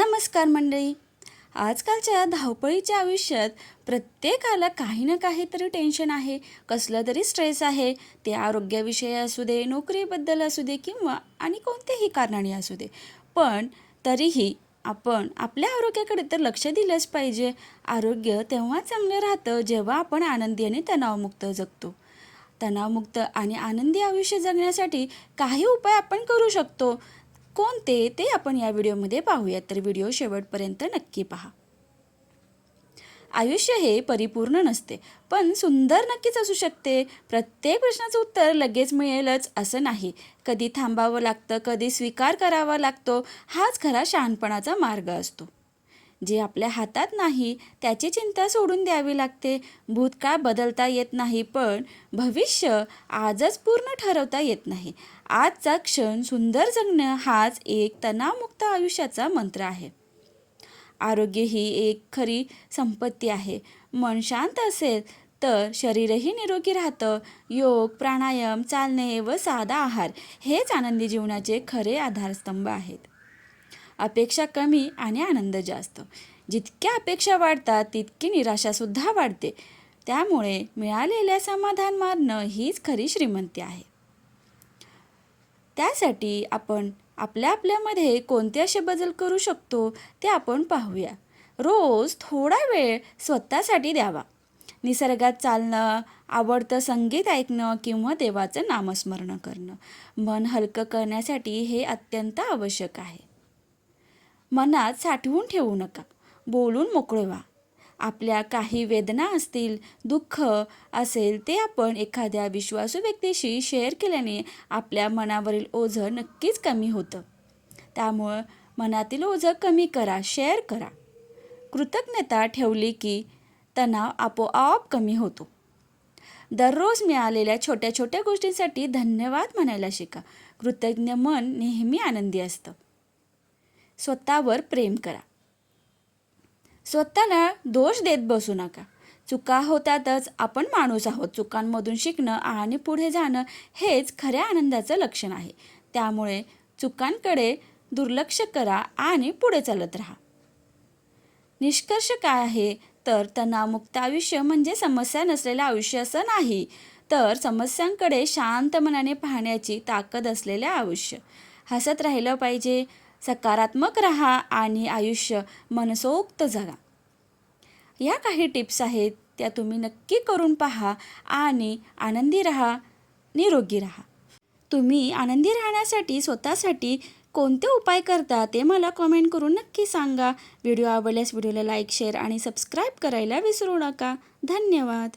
नमस्कार मंडळी. आजकालच्या धावपळीच्या आयुष्यात प्रत्येकाला काही ना काहीतरी टेन्शन आहे, कसलं तरी स्ट्रेस आहे. ते आरोग्याविषयी असू दे, नोकरीबद्दल असू दे किंवा आणि कोणत्याही कारणाने असू दे. पण तरीही आपण आपल्या आरोग्याकडे तर लक्ष दिलंच पाहिजे. आरोग्य तेव्हा चांगलं राहतं जेव्हा आपण आनंदी आणि तणावमुक्त जगतो. तणावमुक्त आणि आनंदी आयुष्य जगण्यासाठी काही उपाय आपण करू शकतो. कोणते ते आपण या व्हिडिओमध्ये पाहूयात, तर व्हिडिओ शेवटपर्यंत नक्की पहा. आयुष्य हे परिपूर्ण नसते, पण सुंदर नक्कीच असू शकते. प्रत्येक प्रश्नाचं उत्तर लगेच मिळेलच असं नाही. कधी थांबावं लागतं, कधी स्वीकार करावा लागतो. हाच खरा शहाणपणाचा मार्ग असतो. जे आपल्या हातात नाही त्याची चिंता सोडून द्यावी लागते. भूतकाळ बदलता येत नाही, पण भविष्य आजच पूर्ण ठरवता येत नाही. आजचा क्षण सुंदर जगणं हाच एक तणावमुक्त आयुष्याचा मंत्र आहे. आरोग्य ही एक खरी संपत्ती आहे. मन शांत असेल तर शरीरही निरोगी राहतं. योग, प्राणायाम, चालणे व साधा आहार हेच आनंदी जीवनाचे खरे आधारस्तंभ आहेत. अपेक्षा कमी आणि आनंद जास्त. जितक्या अपेक्षा वाढतात तितकी निराशासुद्धा वाढते. त्यामुळे मिळालेल्या समाधान मानणं हीच खरी श्रीमंती आहे. त्यासाठी आपण आपल्यामध्ये कोणते असे बदल करू शकतो ते आपण पाहूया. रोज थोडा वेळ स्वतःसाठी द्यावा. निसर्गात चालणं, आवडतं संगीत ऐकणं किंवा देवाचं नामस्मरण करणं मन हलकं करण्यासाठी हे अत्यंत आवश्यक आहे. मनात साठवून ठेवू नका. बोलून मोकळे व्हा. आपल्या काही वेदना असतील, दुःख असेल ते आपण एखाद्या विश्वासू व्यक्तीशी शेअर केल्याने आपल्या मनावरील ओझं नक्कीच कमी होतं. त्यामुळं मनातील ओझं कमी करा, शेअर करा. कृतज्ञता ठेवली की तणाव आपोआप कमी होतो. दररोज मिळालेल्या छोट्या छोट्या गोष्टींसाठी धन्यवाद म्हणायला शिका. कृतज्ञ मन नेहमी आनंदी असतं. स्वतःवर प्रेम करा. स्वतःला दोष देत बसू नका. चुका होतातच, आपण माणूस आहोत. चुकांमधून शिकणं आणि पुढे जाणं हेच खऱ्या आनंदाचं लक्षण आहे. त्यामुळे चुकांकडे दुर्लक्ष करा आणि पुढे चालत राहा. निष्कर्ष काय आहे तर तणावमुक्त आयुष्य म्हणजे समस्या नसलेलं आयुष्य असं नाही, तर समस्यांकडे शांत मनाने पाहण्याची ताकद असलेले आयुष्य. हसत राहिलं पाहिजे, सकारात्मक राहा आणि आयुष्य मनसोक्त जगा. या काही टिप्स आहेत, त्या तुम्ही नक्की करून पहा आणि आनंदी राहा, निरोगी राहा. तुम्ही आनंदी राहण्यासाठी स्वतःसाठी कोणते उपाय करता ते मला कमेंट करून नक्की सांगा. व्हिडिओ आवडल्यास व्हिडिओला लाईक, शेअर आणि सबस्क्राईब करायला विसरू नका. धन्यवाद.